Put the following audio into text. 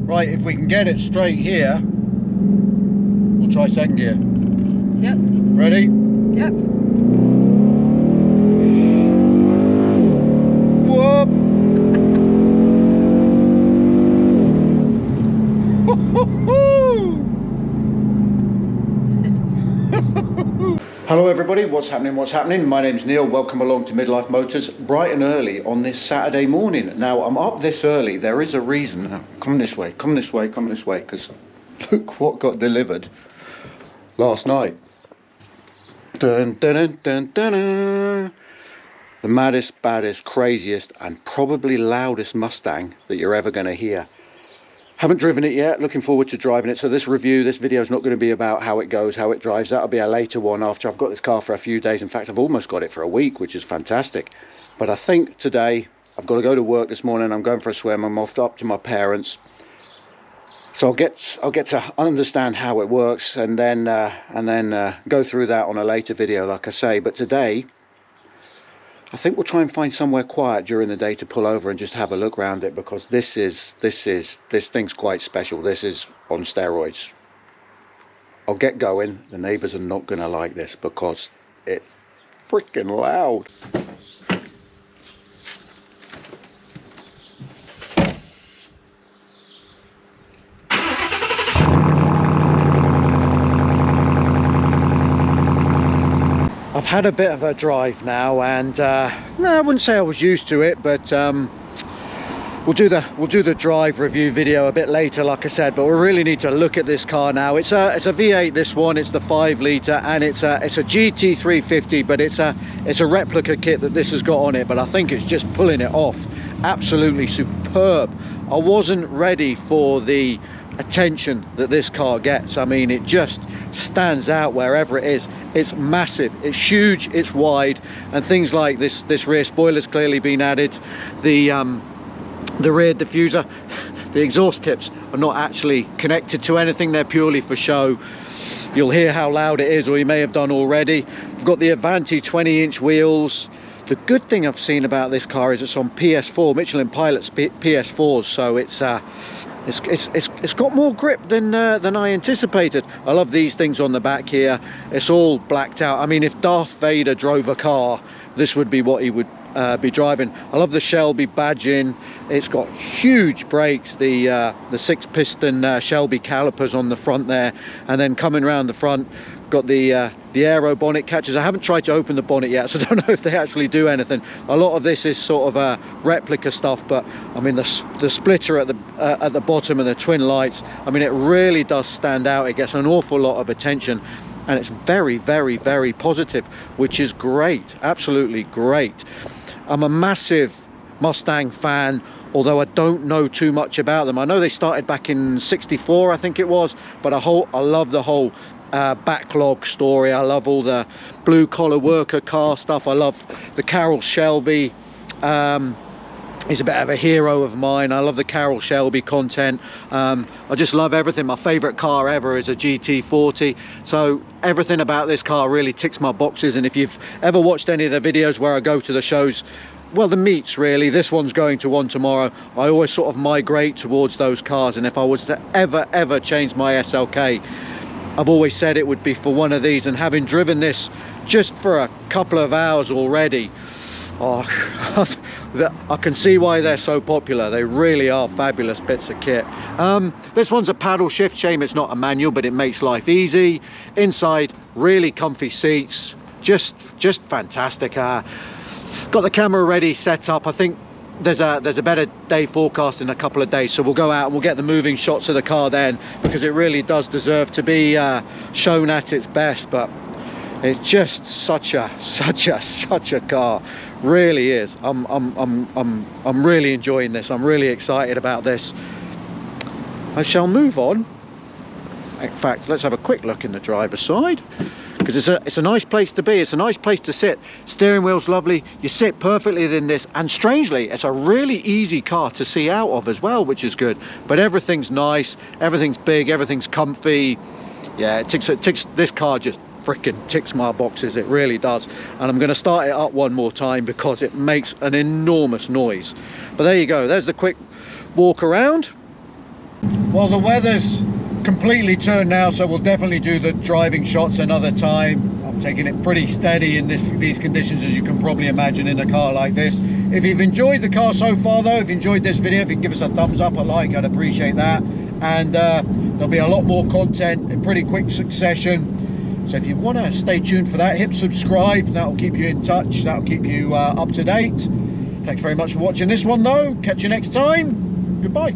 Right, if we can get it straight here, we'll try second gear. Yep. Ready? Yep. Whoop! Hello everybody, what's happening? My name's Neil, welcome along to Midlife Motors, bright and early on this Saturday morning. Now I'm up this early, there is a reason. Now, come this way, because look what got delivered last night. Dun, dun, dun, dun, dun, dun. The maddest, baddest, craziest and probably loudest Mustang that you're ever going to hear. Haven't driven it yet, looking forward to driving it. So this video is not going to be about how it goes, how it drives. That'll be a later one after I've got this car for a few days. In fact, I've almost got it for a week, which is fantastic. But I think today I've got to go to work this morning. I'm going for a swim. I'm off up to my parents. So I'll get to understand how it works and then go through that on a later video, like I say. But today, I think we'll try and find somewhere quiet during the day to pull over and just have a look around it, because this thing's quite special. This is on steroids. I'll get going. The neighbours are not going to like this because it's freaking loud. I've had a bit of a drive now, and no, I wouldn't say I was used to it, but we'll do the drive review video a bit later, like I said. But we really need to look at this car now. It's a V8, this one. It's the 5 litre, and it's a GT350, but it's a replica kit that this has got on it. But I think it's just pulling it off. Absolutely superb. I wasn't ready for the attention that this car gets. I mean, it just stands out wherever it is. It's massive, it's huge, it's wide, and things like this rear spoiler's clearly been added. The rear diffuser, the exhaust tips are not actually connected to anything, they're purely for show. You'll hear how loud it is, or you may have done already. We've got the Avanti 20-inch wheels. The good thing I've seen about this car is it's on PS4, Michelin Pilot's PS4s, so it's got more grip than I anticipated. I love these things on the back here. It's all blacked out. I mean, if Darth Vader drove a car, this would be what he would be driving. I love the Shelby badging. It's got huge brakes, the 6-piston Shelby calipers on the front there, and then coming around the front, got the aero bonnet catches. I haven't tried to open the bonnet yet, so I don't know if they actually do anything. A lot of this is sort of a replica stuff, but I mean the splitter at the bottom and the twin lights, I mean, it really does stand out. It gets an awful lot of attention, and it's very, very, very positive, which is great. Absolutely great. I'm a massive Mustang fan, although I don't know too much about them. I know they started back in '64, I think it was, but I love the whole backlog story. I love all the blue collar worker car stuff. I love the Carroll Shelby. He's a bit of a hero of mine. I love the Carroll Shelby content. I just love everything. My favorite car ever is a GT40, so everything about this car really ticks my boxes. And if you've ever watched any of the videos where I go to the shows, well, the meets really, this one's going to one tomorrow, I always sort of migrate towards those cars. And if I was to ever change my SLK, I've always said it would be for one of these. And having driven this just for a couple of hours already, oh, I can see why they're so popular. They really are fabulous bits of kit. This one's a paddle shift. Shame it's not a manual, but it makes life easy. Inside, really comfy seats, just fantastic. Got the camera ready, set up. I think there's a better day forecast in a couple of days, so we'll go out and we'll get the moving shots of the car then, because it really does deserve to be shown at its best. But it's just such a car, really is. I'm really enjoying this. I'm really excited about this. I shall move on. In fact, let's have a quick look in the driver's side, because it's a nice place to be. It's a nice place to sit. Steering wheel's lovely. You sit perfectly in this, and strangely, it's a really easy car to see out of as well, which is good. But everything's nice, everything's big, everything's comfy. Yeah, it ticks. This car just freaking ticks my boxes. It really does. And I'm going to start it up one more time because it makes an enormous noise. But there you go. There's the quick walk around. Well, the weather's completely turned now, so we'll definitely do the driving shots another time. I'm taking it pretty steady in these conditions, as you can probably imagine, in a car like this. If you've enjoyed the car so far though, if you enjoyed this video, if you can give us a thumbs up, a like, I'd appreciate that. And there'll be a lot more content in pretty quick succession, so if you want to stay tuned for that, hit subscribe. That'll keep you in touch, that'll keep you up to date. Thanks very much for watching this one though. Catch you next time. Goodbye.